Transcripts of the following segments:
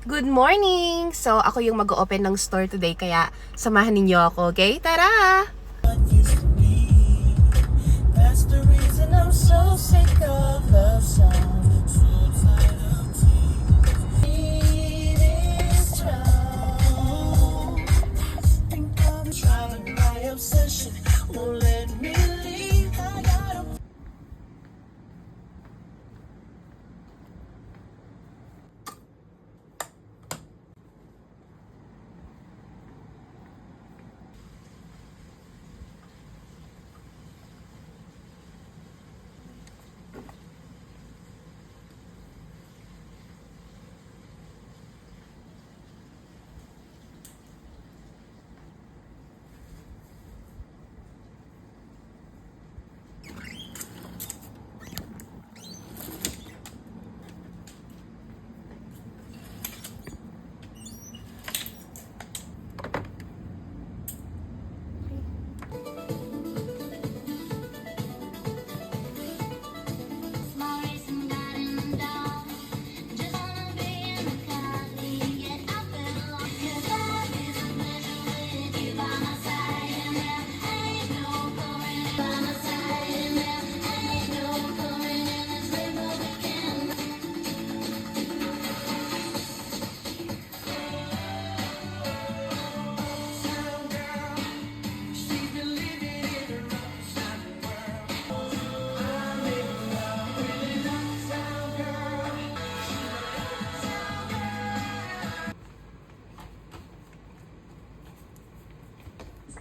Good morning! So, ako yung mag-open ng store today, kaya samahan ninyo ako, okay? Tara! That's the reason I'm so sick of love songs. It is strong. Think I'm trying, my obsession won't let me leave. I gotta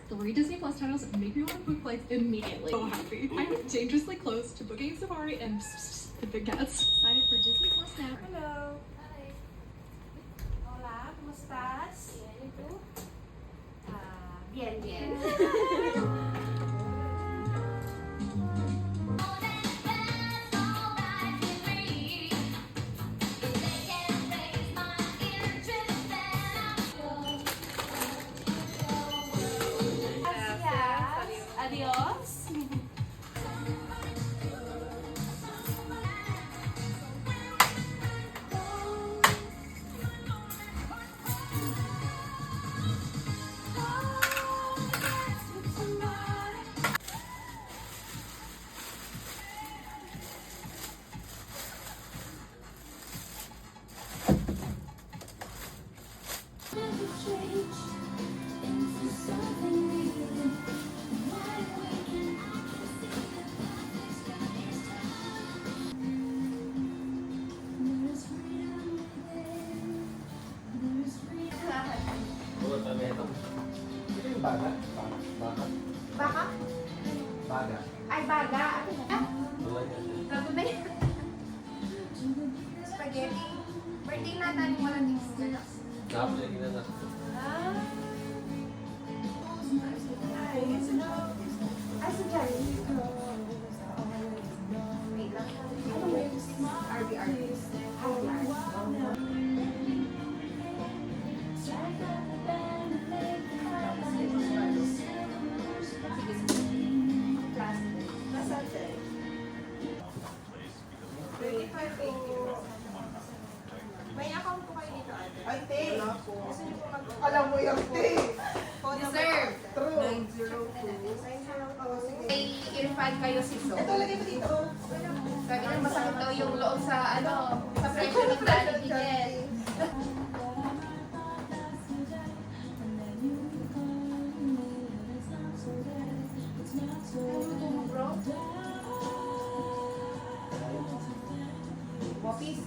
Three Disney Plus titles make me want to book flights immediately. So happy. I'm dangerously close to booking Safari and the big cats. Sign up for Disney Plus now. Hello. Hi. Hola, ¿cómo estás? Bien, ¿y tú? Bien, bien. Gracias. Adiós. Baga? Baga? Baka? Baga. Ay, baga. Ah, gago na yan. Spaghetti. Birthday na tayo mo lang dito. Tapos lagi na na. Ah. Ay, sa Jollibee. Wait lang. Ano ba yung RBR? May account po kayo dito, ate? Ay, te. Gusto niyo po mag- Alam mo yung te. Deserve. True. 902. May Irfan kayo si So. Ito, lagay mo dito. Sabi niya masakit daw yung loob sa sa pressure ng Daddy Ticket. Bro? Bopis?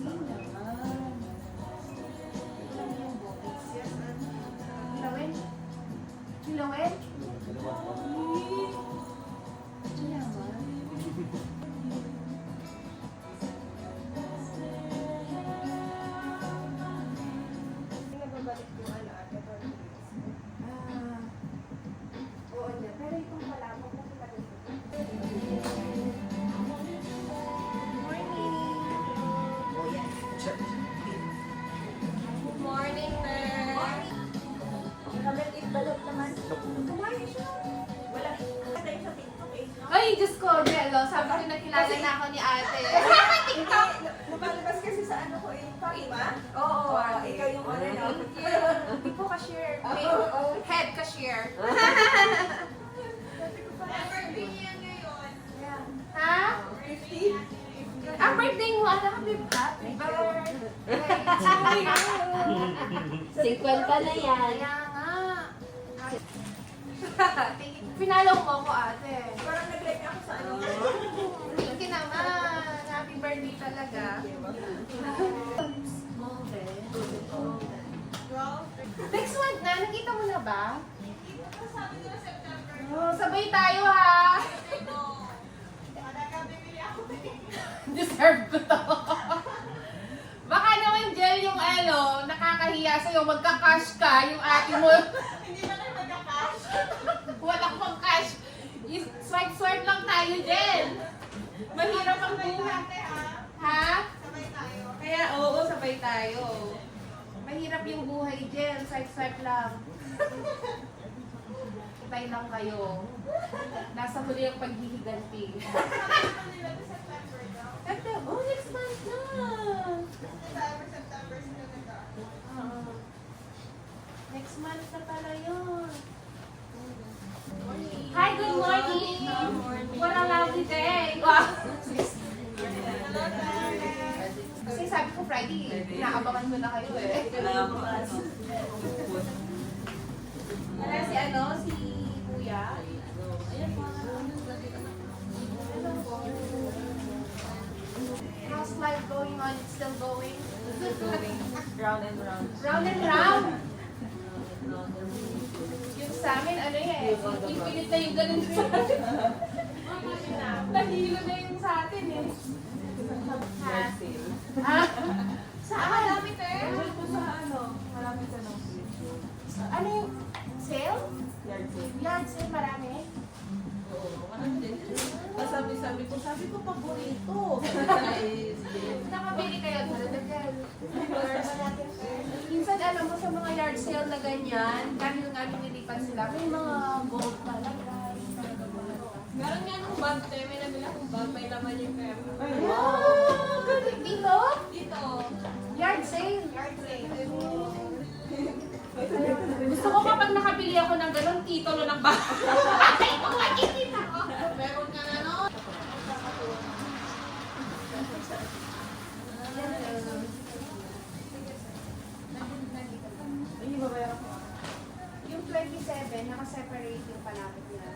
Kilawin? Kilawin? Nababalik yung ano, ate. Oo, hindi. Pero itong pala, magpupunta dito. Good morning, ma'am. Kamit itbalot naman. Kumain siya. Wala. Tayo sa TikTok eh. Ay, Diyos ko, Jello. Sabi ko nakilala na ako ni ate. TikTok! Lumalabas kasi sa ano ko eh. Fatima? Oo, ikaw yung ano, no? Hindi po cashier. Head cashier. Ha? 50? Ang birthday mo, alam ka, happy birthday. 50 na yan. Kaya nga. Pinalaw mo ako, ate. Parang nag-like ako sa ano. Thank you naman. Happy birthday talaga. Next month na, nakita mo na ba? Oh, sabay tayo ha. Deserve ko to. Baka naman Jel yung ano, nakakahiya sa'yo, magka-cash ka, yung ate mo. Hindi na kayo magka-cash. Wala pang cash. Swipe lang tayo, Jel. Mahirap ang buhay. Ha? Sabay tayo. Kaya oo, sabay tayo. Mahirap yung buhay, Jel. Swipe lang. Itay lang kayo. Nasa huli ang paghihiganti. Oh, next month na. Oo. Next month na pala yun. Hi, good morning. What a lovely day. Wow. Kasi sabi ko Friday, inaabangan ko na kayo eh. Wala si ano, si Kuya. How's life going on? It's still going? Round and round. Round and round. Yung sa amin, ano eh, ipilit na yung ganun sa atin. Nahilo na yung sa atin eh. Ha? Ha? Saan? Malapit eh. Sa ano? Malapit sa Ano yung sale? Yard sale. Yard sale, marami. Sabi ko paborito. Nakabili kayo doon. Minsan alam mo sa mga yard sale na ganyan, dahil nga nililipat sila, may mga gold pala guys. Meron nga nung bag, te. May nabili akong bag, may laman yung pera. Wow! Galing dito? Dito. Yard sale. Yard sale. Gusto ko kapag nakabili ako ng ganun, titulo ng bahay. Makikita ko. Meron ka na, no? Yung 27, naka-separate yung palapit nila.